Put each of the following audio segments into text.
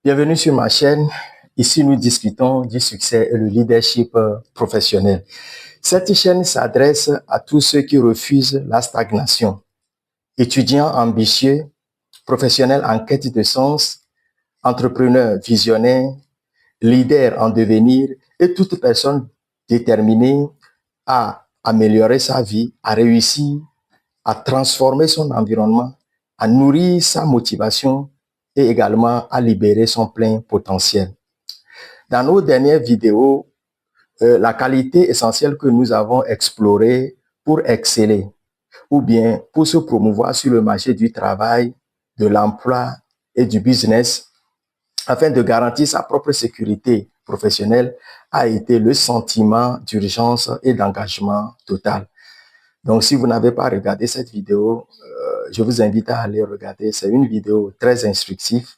Bienvenue sur ma chaîne. Ici, nous discutons du succès et le leadership professionnel. Cette chaîne s'adresse à tous ceux qui refusent la stagnation. Étudiants ambitieux, professionnels en quête de sens, entrepreneurs visionnaires, leaders en devenir et toute personne déterminée à améliorer sa vie, à réussir, à transformer son environnement, à nourrir sa motivation et également à libérer son plein potentiel. Dans nos dernières vidéos, la qualité essentielle que nous avons explorée pour exceller ou bien pour se promouvoir sur le marché du travail, de l'emploi et du business afin de garantir sa propre sécurité professionnelle a été le sentiment d'urgence et d'engagement total. Donc, si vous n'avez pas regardé cette vidéo, je vous invite à aller regarder. C'est une vidéo très instructive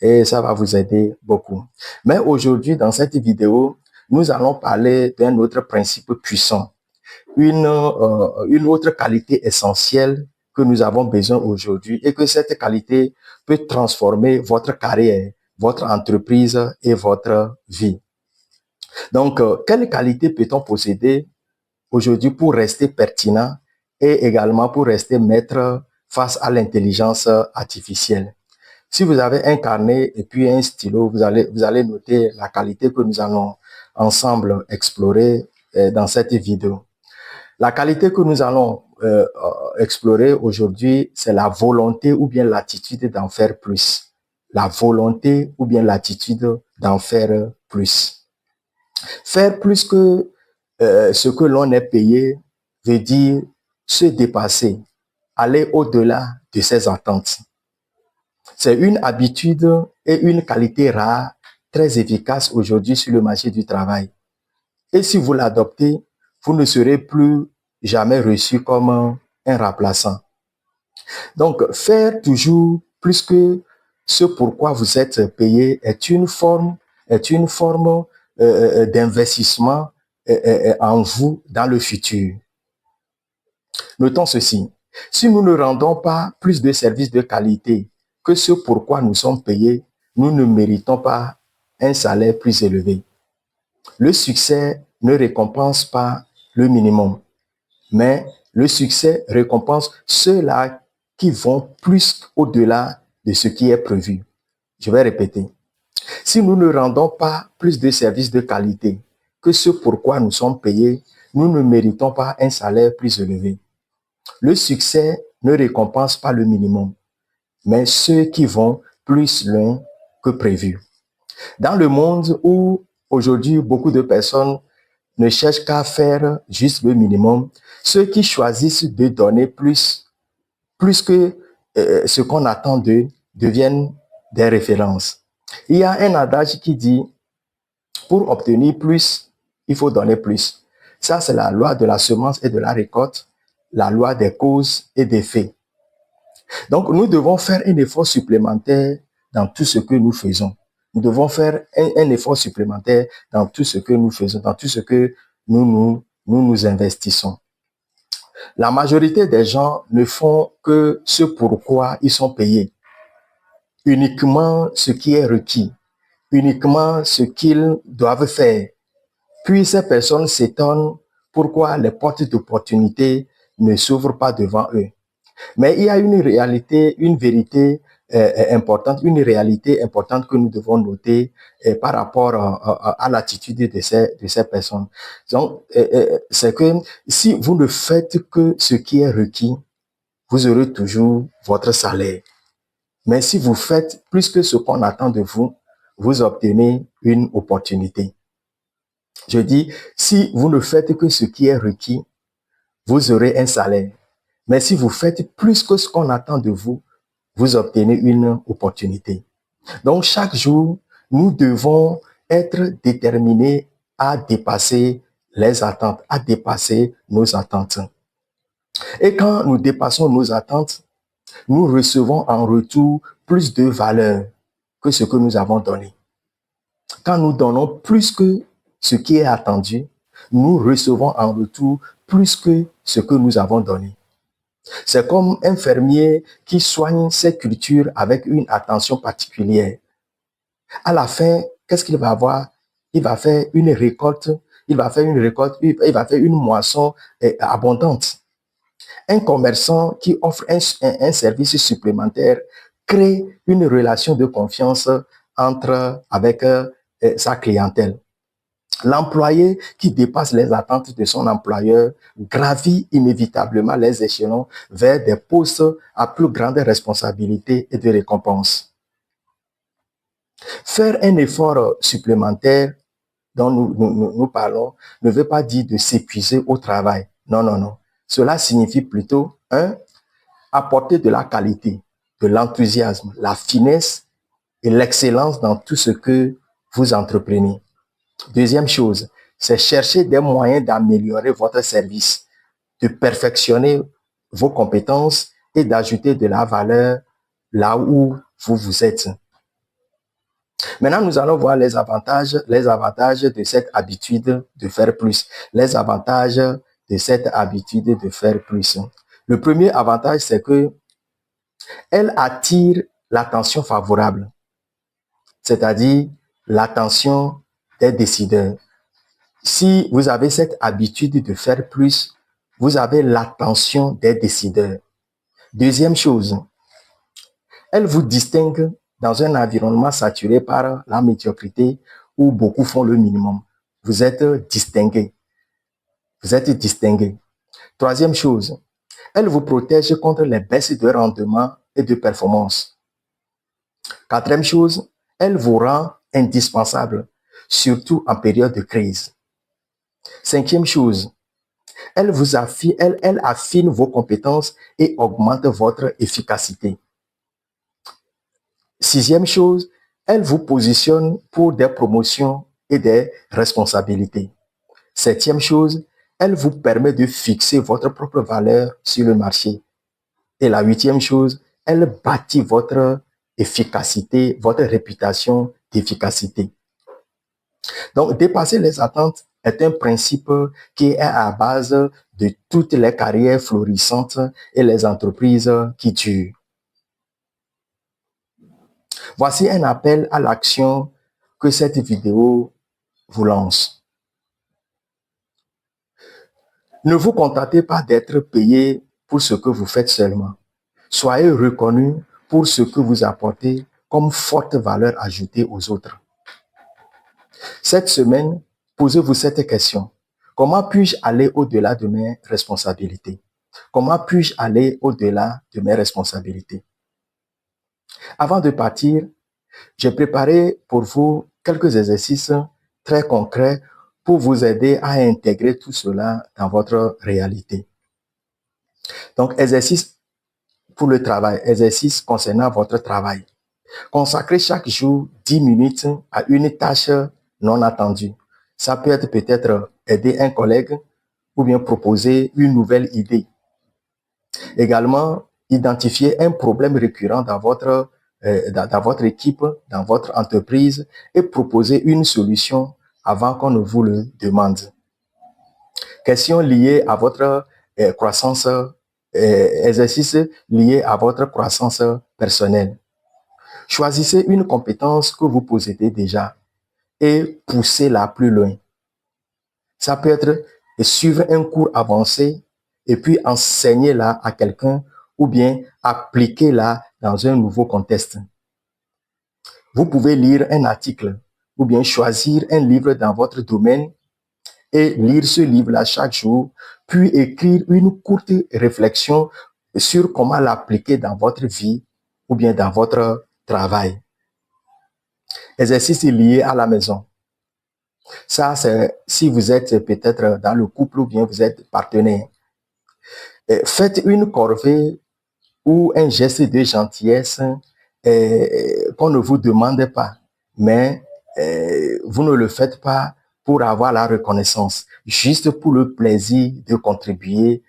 et ça va vous aider beaucoup. Mais aujourd'hui, dans cette vidéo, nous allons parler d'un autre principe puissant, une autre qualité essentielle que nous avons besoin aujourd'hui et que cette qualité peut transformer votre carrière, votre entreprise et votre vie. Donc, quelle qualité peut-on posséder aujourd'hui pour rester pertinent et également pour rester maître face à l'intelligence artificielle? Si vous avez un carnet et puis un stylo, vous allez noter la qualité que nous allons ensemble explorer dans cette vidéo. La qualité que nous allons explorer aujourd'hui, c'est la volonté ou bien l'attitude d'en faire plus. La volonté ou bien l'attitude d'en faire plus. Faire plus que ce que l'on est payé veut dire se dépasser, aller au-delà de ses attentes. C'est une habitude et une qualité rare, très efficace aujourd'hui sur le marché du travail. Et si vous l'adoptez, vous ne serez plus jamais reçu comme un remplaçant. Donc, faire toujours plus que ce pourquoi vous êtes payé est une forme d'investissement en vous dans le futur. Notons ceci. Si nous ne rendons pas plus de services de qualité que ce pourquoi nous sommes payés, nous ne méritons pas un salaire plus élevé. Le succès ne récompense pas le minimum, mais le succès récompense ceux-là qui vont plus au-delà de ce qui est prévu. Je vais répéter. Si nous ne rendons pas plus de services de qualité que ce pourquoi nous sommes payés, nous ne méritons pas un salaire plus élevé. Le succès ne récompense pas le minimum, mais ceux qui vont plus loin que prévu. Dans le monde où aujourd'hui beaucoup de personnes ne cherchent qu'à faire juste le minimum, ceux qui choisissent de donner plus que ce qu'on attend d'eux deviennent des références. Il y a un adage qui dit, pour obtenir plus, il faut donner plus. Ça, c'est la loi de la semence et de la récolte, la loi des causes et des faits. Donc, nous devons faire un effort supplémentaire dans tout ce que nous faisons. Nous devons faire un effort supplémentaire dans tout ce que nous faisons, dans tout ce que nous investissons. La majorité des gens ne font que ce pourquoi ils sont payés. Uniquement ce qui est requis. Uniquement ce qu'ils doivent faire. Puis ces personnes s'étonnent pourquoi les portes d'opportunité ne s'ouvrent pas devant eux. Mais il y a une réalité, une vérité importante, une réalité importante que nous devons noter par rapport à l'attitude de ces personnes. Donc, c'est que si vous ne faites que ce qui est requis, vous aurez toujours votre salaire. Mais si vous faites plus que ce qu'on attend de vous, vous obtenez une opportunité. Je dis, si vous ne faites que ce qui est requis, vous aurez un salaire. Mais si vous faites plus que ce qu'on attend de vous, vous obtenez une opportunité. Donc, chaque jour, nous devons être déterminés à dépasser les attentes, à dépasser nos attentes. Et quand nous dépassons nos attentes, nous recevons en retour plus de valeur que ce que nous avons donné. Quand nous donnons plus que ce qui est attendu, nous recevons en retour plus que ce que nous avons donné. C'est comme un fermier qui soigne ses cultures avec une attention particulière. À la fin, qu'est-ce qu'il va avoir? Il va faire une récolte, il va faire une moisson abondante. Un commerçant qui offre un service supplémentaire crée une relation de confiance avec sa clientèle. L'employé qui dépasse les attentes de son employeur gravit inévitablement les échelons vers des postes à plus grande responsabilité et de récompense. Faire un effort supplémentaire dont nous parlons ne veut pas dire de s'épuiser au travail. Non, non, non. Cela signifie plutôt, apporter de la qualité, de l'enthousiasme, la finesse et l'excellence dans tout ce que vous entreprenez. Deuxième chose, c'est chercher des moyens d'améliorer votre service, de perfectionner vos compétences et d'ajouter de la valeur là où vous êtes. Maintenant, nous allons voir les avantages de cette habitude de faire plus. Les avantages de cette habitude de faire plus. Le premier avantage, c'est que elle attire l'attention favorable, c'est-à-dire l'attention des décideurs. Si vous avez cette habitude de faire plus, vous avez l'attention des décideurs. Deuxième chose, elle vous distingue dans un environnement saturé par la médiocrité où beaucoup font le minimum. Vous êtes distingué. Vous êtes distingué. Troisième chose, elle vous protège contre les baisses de rendement et de performance. Quatrième chose, elle vous rend indispensable, surtout en période de crise. Cinquième chose, elle affine vos compétences et augmente votre efficacité. Sixième chose, elle vous positionne pour des promotions et des responsabilités. Septième chose, elle vous permet de fixer votre propre valeur sur le marché. Et la huitième chose, elle bâtit votre efficacité, votre réputation d'efficacité. Donc, dépasser les attentes est un principe qui est à la base de toutes les carrières florissantes et les entreprises qui durent. Voici un appel à l'action que cette vidéo vous lance. Ne vous contentez pas d'être payé pour ce que vous faites seulement. Soyez reconnu pour ce que vous apportez comme forte valeur ajoutée aux autres. Cette semaine, posez-vous cette question. Comment puis-je aller au-delà de mes responsabilités? Comment puis-je aller au-delà de mes responsabilités? Avant de partir, j'ai préparé pour vous quelques exercices très concrets pour vous aider à intégrer tout cela dans votre réalité. Donc, exercice pour le travail, exercice concernant votre travail. Consacrez chaque jour 10 minutes à une tâche non attendue. Ça peut être peut-être aider un collègue ou bien proposer une nouvelle idée. Également, identifier un problème récurrent dans votre équipe, dans votre entreprise et proposer une solution avant qu'on ne vous le demande. Questions liées à votre croissance, exercices liés à votre croissance personnelle. Choisissez une compétence que vous possédez déjà et poussez-la plus loin. Ça peut être suivre un cours avancé et puis enseigner-la à quelqu'un ou bien appliquer-la dans un nouveau contexte. Vous pouvez lire un article ou bien choisir un livre dans votre domaine et lire ce livre-là chaque jour, puis écrire une courte réflexion sur comment l'appliquer dans votre vie ou bien dans votre travail. Exercices liés à la maison. Ça, c'est si vous êtes peut-être dans le couple ou bien vous êtes partenaire. Faites une corvée ou un geste de gentillesse qu'on ne vous demande pas, mais vous ne le faites pas pour avoir la reconnaissance, juste pour le plaisir de contribuer,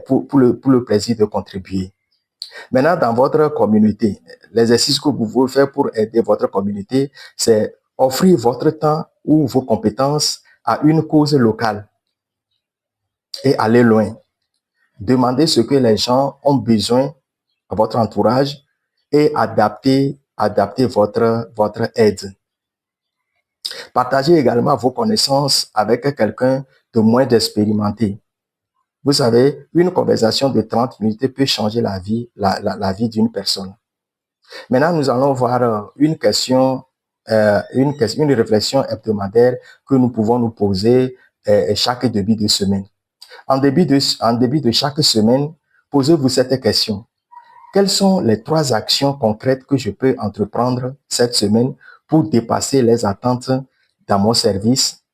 pour le plaisir de contribuer. Maintenant, dans votre communauté, l'exercice que vous pouvez faire pour aider votre communauté, c'est offrir votre temps ou vos compétences à une cause locale et aller loin. Demandez ce que les gens ont besoin à votre entourage et adapter adapter votre aide. Partagez également vos connaissances avec quelqu'un de moins expérimenté. Vous savez, une conversation de 30 minutes peut changer la vie d'une personne. Maintenant, nous allons voir une réflexion hebdomadaire que nous pouvons nous poser chaque début de semaine. En début de chaque semaine, posez-vous cette question. Quelles sont les 3 actions concrètes que je peux entreprendre cette semaine pour dépasser les attentes dans mon service,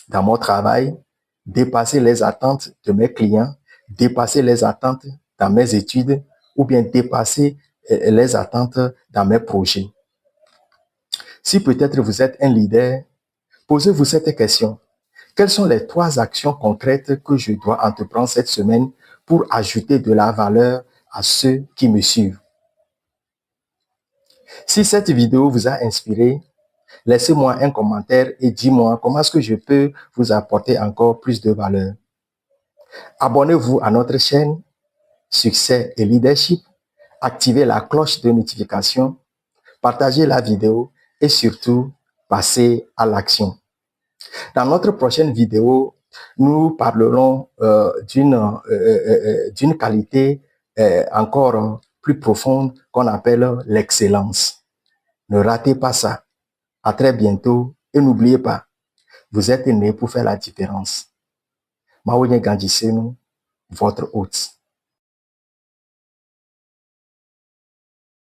dans mon travail, dépasser les attentes de mes clients, dépasser les attentes dans mes études ou bien dépasser les attentes dans mes projets. Si peut-être vous êtes un leader, posez-vous cette question. Quelles sont les 3 actions concrètes que je dois entreprendre cette semaine pour ajouter de la valeur à ceux qui me suivent? Si cette vidéo vous a inspiré, laissez-moi un commentaire et dis-moi comment est-ce que je peux vous apporter encore plus de valeur. Abonnez-vous à notre chaîne Succès et Leadership, activez la cloche de notification, partagez la vidéo et surtout, passez à l'action. Dans notre prochaine vidéo, nous parlerons d'une qualité encore plus profonde qu'on appelle l'excellence. Ne ratez pas ça. À très bientôt et n'oubliez pas, vous êtes né pour faire la différence. Maouye Gandjisenu, votre hôte.